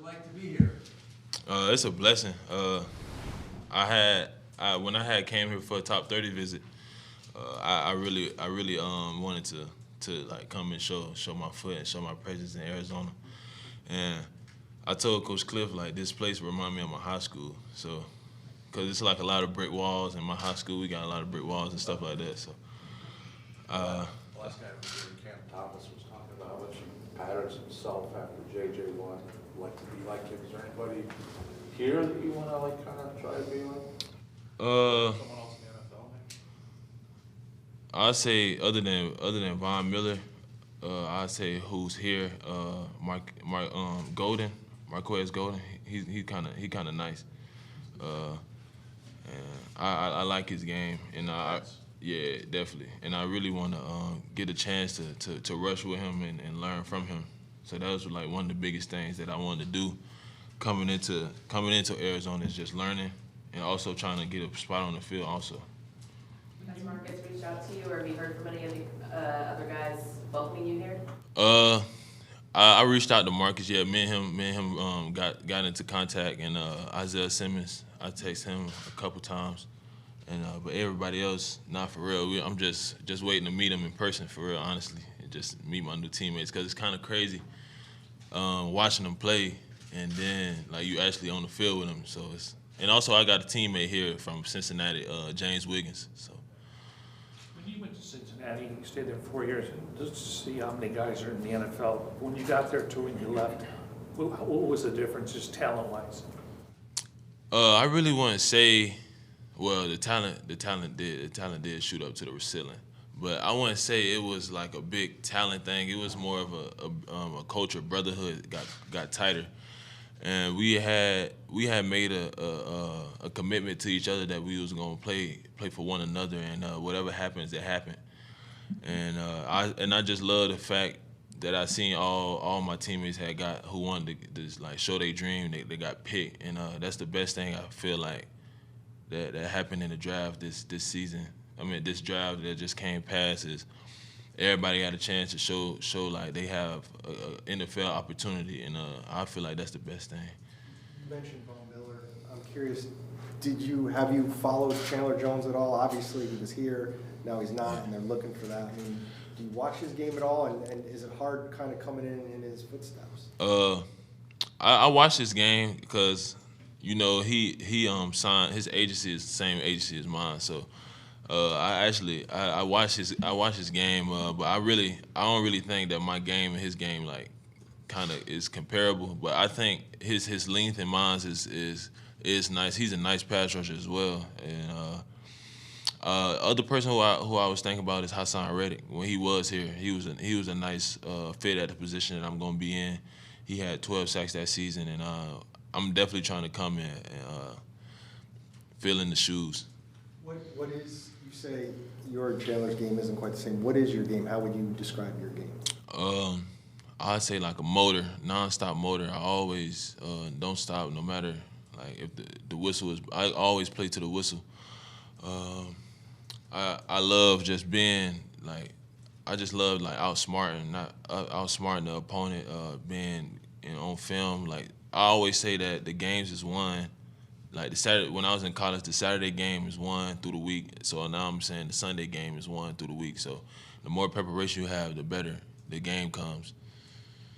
like to be here? It's a blessing. When I had came here for a top 30 visit, I really wanted to like come and show my foot and show my presence in Arizona. And I told Coach Cliff like this place remind me of my high school. So, cause it's like a lot of brick walls in my high school. We got a lot of brick walls and stuff like that. So, Last guy was here, Cam Thomas was talking about how much he patterns himself after JJ won. Like to be like him. Is there anybody here that you want to like kind of try to be like? Someone else in the NFL, maybe? I'd say other than Von Miller, I'd say who's here, Golden, Marquez Golden. He kind of nice. And I like his game, and yeah, definitely. And I really want to get a chance to rush with him and learn from him. So that was like one of the biggest things that I wanted to do coming into Arizona is just learning and also trying to get a spot on the field also. Has Marcus reached out to you, or have you heard from any of the other guys welcoming you here? I reached out to Marcus. Yeah, me and him got into contact, and Isaiah Simmons. I text him a couple times, and but everybody else, not for real. I'm just waiting to meet him in person for real, honestly, and just meet my new teammates because it's kind of crazy watching them play, and then like you actually on the field with them. So it's and also I got a teammate here from Cincinnati, James Wiggins. So. When you went to Cincinnati, you stayed there 4 years, and just to see how many guys are in the NFL. When you got there to when you left, what was the difference, just talent-wise? I really wouldn't say. Well, the talent did shoot up to the ceiling, but I wouldn't say it was like a big talent thing. It was more of a culture, brotherhood got tighter, and we had made a commitment to each other that we was gonna play for one another, and whatever happens, it happened. And I just love the fact that I seen all my teammates who wanted to like show their dream. They got picked, and that's the best thing I feel like that happened in the draft this season. I mean, this draft that just came past is everybody got a chance to show like they have a NFL opportunity, and I feel like that's the best thing. You mentioned Von Miller. I'm curious, have you followed Chandler Jones at all? Obviously, he was here. Now he's not, and they're looking for that. I mean, do you watch his game at all, and is it hard kind of coming in his footsteps? I watched this game because, you know, he signed, his agency is the same agency as mine, so I watched his game, but I don't really think that my game and his game like kind of is comparable. But I think his length and mine is nice. He's a nice pass rusher as well, and other person who I was thinking about is Hassan Reddick. When he was here, he was a nice fit at the position that I'm going to be in. He had 12 sacks that season, and I'm definitely trying to come in and fill in the shoes. What is, you say your Chandler's game isn't quite the same. What is your game? How would you describe your game? I'd say like a motor, non-stop motor. I always don't stop no matter like if the whistle is. I always play to the whistle. I love just being like, I just love like outsmarting the opponent, being on film. Like I always say that the games is won. Like when I was in college, the Saturday game is won through the week. So now I'm saying the Sunday game is won through the week. So the more preparation you have, the better the game comes.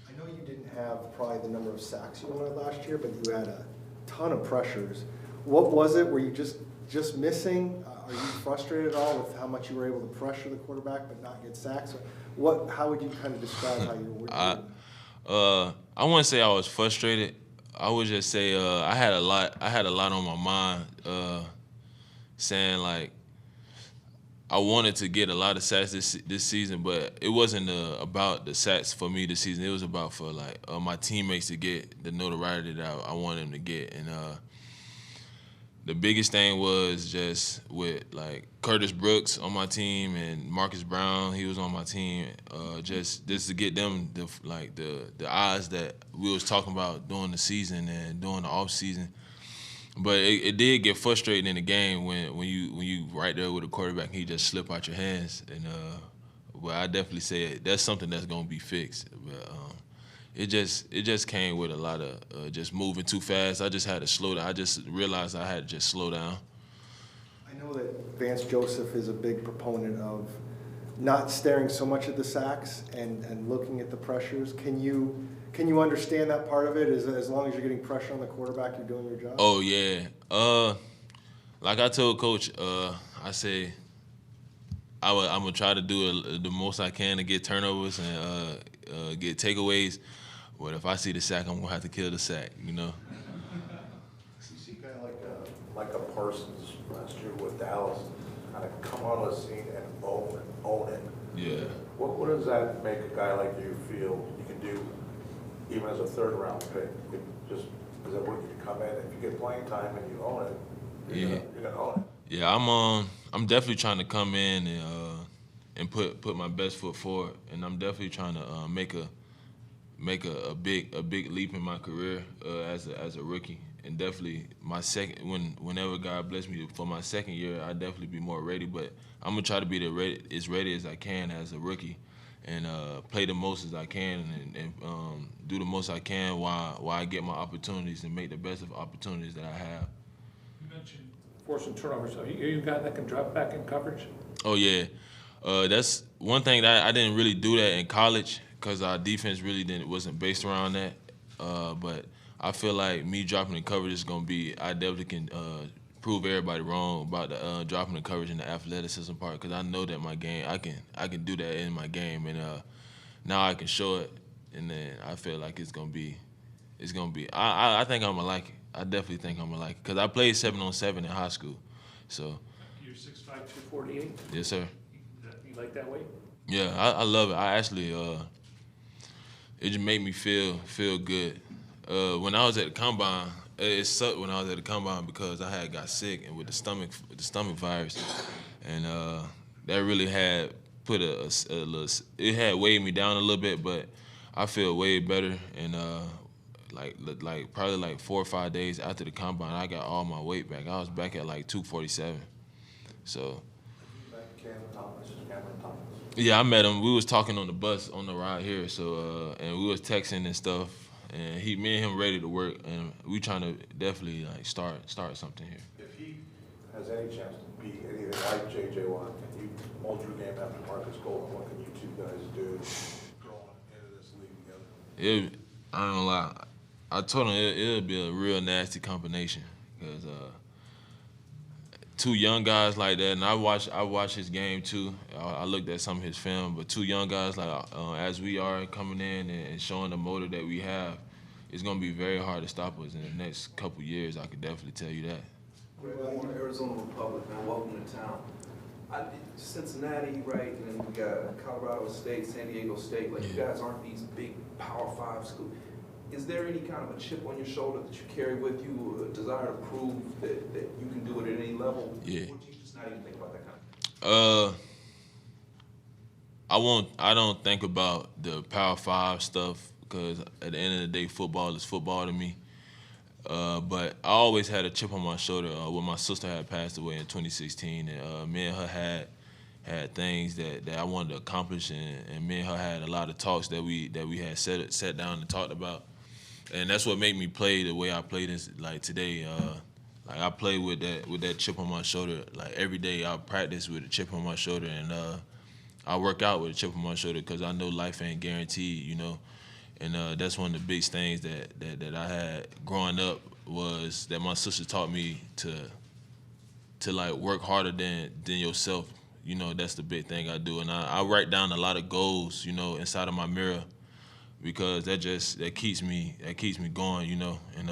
I know you didn't have probably the number of sacks you wanted last year, but you had a ton of pressures. What was it? Were you just missing? Are you frustrated at all with how much you were able to pressure the quarterback but not get sacks? How would you kind of describe how you were working? I wouldn't say I was frustrated. I would just say I had a lot on my mind, saying like I wanted to get a lot of sacks this season, but it wasn't about the sacks for me this season. It was about for like my teammates to get the notoriety that I wanted them to get, and the biggest thing was just with like Curtis Brooks on my team and Marcus Brown, he was on my team, just to get them the odds that we was talking about during the season and during the off season. But it did get frustrating in the game when you right there with a quarterback and he just slip out your hands. And well, I definitely say that's something that's gonna be fixed. But it just came with a lot of just moving too fast. I just had to slow down. I just realized I had to just slow down. I know that Vance Joseph is a big proponent of not staring so much at the sacks and looking at the pressures. Can you understand that part of it? As long as you're getting pressure on the quarterback, you're doing your job? Oh, yeah. Like I told Coach, I say I'm going to try to do the most I can to get turnovers and get takeaways. But if I see the sack, I'm going to have to kill the sack, you know? You see kind of like a Parsons last year with Dallas, kind of come on the scene and own it. Yeah. What does that make a guy like you feel you can do, even as a third-round pick? You just, is that what you come in, if you get playing time and you own it, you're gonna own it. Yeah, I'm definitely trying to come in and put my best foot forward, and I'm definitely trying to make a big leap in my career as a rookie. And definitely whenever God bless me for my second year, I'll definitely be more ready. But I'm gonna try to be as ready as I can as a rookie, and play the most as I can, and do the most I can while I get my opportunities and make the best of opportunities that I have. You mentioned forcing turnovers. Are you a guy that can drop back in coverage? Oh yeah, that's one thing that I didn't really do that in college because our defense really wasn't based around that. But I feel like me dropping the coverage is gonna be. I definitely can prove everybody wrong about the dropping the coverage in the athleticism part, because I know that my game I can do that in my game, and now I can show it, and then I feel like it's gonna be. I think I'm gonna like it. I definitely think I'm gonna like it because I played 7-on-7 in high school, so. You're 6'5", 248. Yes, sir. You like that weight? Yeah, I love it. I actually, it just made me feel good. When I was at the combine, it sucked when I was at the combine because I had got sick and with the stomach virus, and that really had put a little. It had weighed me down a little bit, but I feel way better. And like probably like 4 or 5 days after the combine, I got all my weight back. I was back at like 247. So. Yeah, I met him. We was talking on the bus on the ride here, so and we was texting and stuff. And me and him ready to work, and we trying to definitely like start something here. If he has any chance to be anything like J.J. Watt, can you mold your game after Marcus Golden? What can you two guys do growing into this league together? I don't know lie. I told him it'll be a real nasty combination because two young guys like that, and I watched his game too. I looked at some of his film, but two young guys like as we are coming in and showing the motor that we have, it's gonna be very hard to stop us in the next couple years. I could definitely tell you that. Arizona Republic, man, welcome to town. Cincinnati, right, and then we got Colorado State, San Diego State. Like, you guys aren't these big Power 5 schools. Is there any kind of a chip on your shoulder that you carry with you, a desire to prove that you can do it at any level? Yeah. Or do you just not even think about that kind of thing? I don't think about the Power 5 stuff because at the end of the day, football is football to me. But I always had a chip on my shoulder when my sister had passed away in 2016, and me and her had things that I wanted to accomplish, and me and her had a lot of talks that we had sat down and talked about. And that's what made me play the way I play this like today. Like I play with that chip on my shoulder. Like every day I practice with a chip on my shoulder, and I work out with a chip on my shoulder because I know life ain't guaranteed, you know. And that's one of the big things that I had growing up was that my sister taught me to like work harder than yourself. You know, that's the big thing I do. And I write down a lot of goals, you know, inside of my mirror, because that keeps me going, you know. And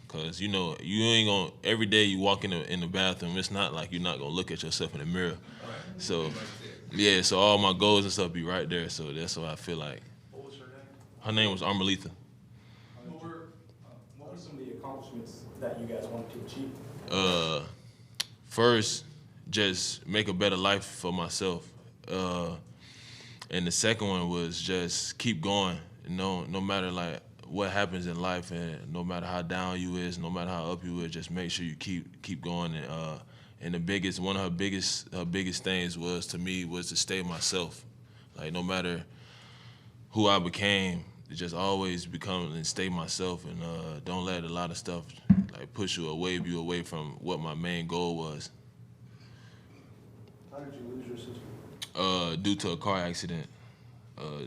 cause you know you ain't gonna every day you walk in the bathroom, it's not like you're not gonna look at yourself in the mirror. Right. So yeah, so all my goals and stuff be right there. So that's what I feel like. What was her name? Her name was Armelita. What were some of the accomplishments that you guys wanted to achieve? First, just make a better life for myself. And the second one was just keep going. No matter like what happens in life, and no matter how down you is, no matter how up you is, just make sure you keep going. And one of her biggest things was to stay myself. Like no matter who I became, just always become and stay myself, and don't let a lot of stuff like push you or wave you away from what my main goal was. How did you lose your sister? Due to a car accident.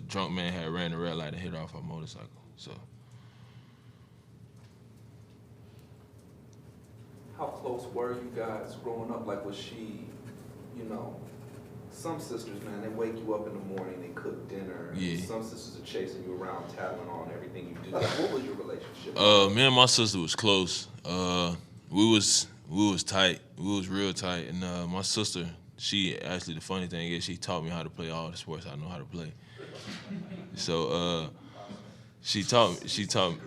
Drunk man had ran the red light and hit her off her motorcycle. So How close were you guys growing up? Like, was she, you know, some sisters, man, they wake you up in the morning, they cook dinner. Yeah. Some sisters are chasing you around, tattling on everything you do. Like, what was your relationship? me and my sister was close. We was tight. We was real tight. And my sister, she actually, the funny thing is, she taught me how to play all the sports I know how to play. So she taught me.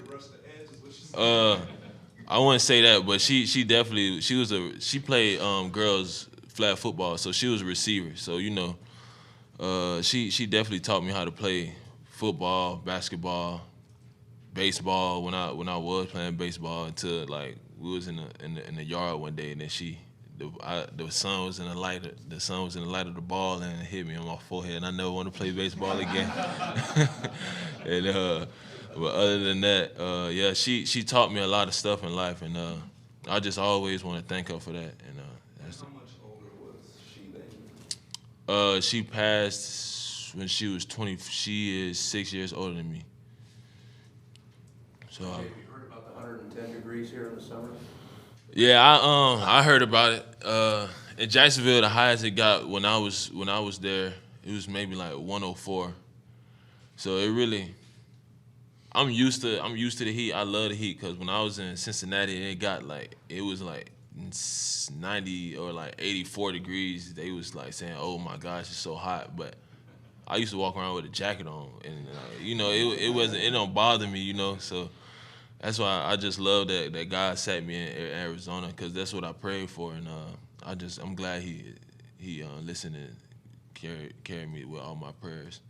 I wouldn't say that, but she definitely she played girls flag football, so she was a receiver. So you know, she definitely taught me how to play football, basketball, baseball when I was playing baseball until like we was in the yard one day, and then the sun was in the light of the ball, and it hit me on my forehead, and I never want to play baseball again. And but other than that, yeah, she taught me a lot of stuff in life, and I just always want to thank her for that. And that's How much older was she than you? she passed when she was 20. She is 6 years older than me. So Have you heard about the 110 degrees here in the summer? yeah, I heard about it. In Jacksonville, the highest it got when I was there, it was maybe like 104. So it really, I'm used to the heat. I love the heat because when I was in Cincinnati, it was like 90 or like 84 degrees. They was like saying, "Oh my gosh, it's so hot," but I used to walk around with a jacket on, and you know, it don't bother me, you know. So that's why I just love that God sat me in Arizona, because that's what I prayed for, and I'm glad he listened and carried me with all my prayers.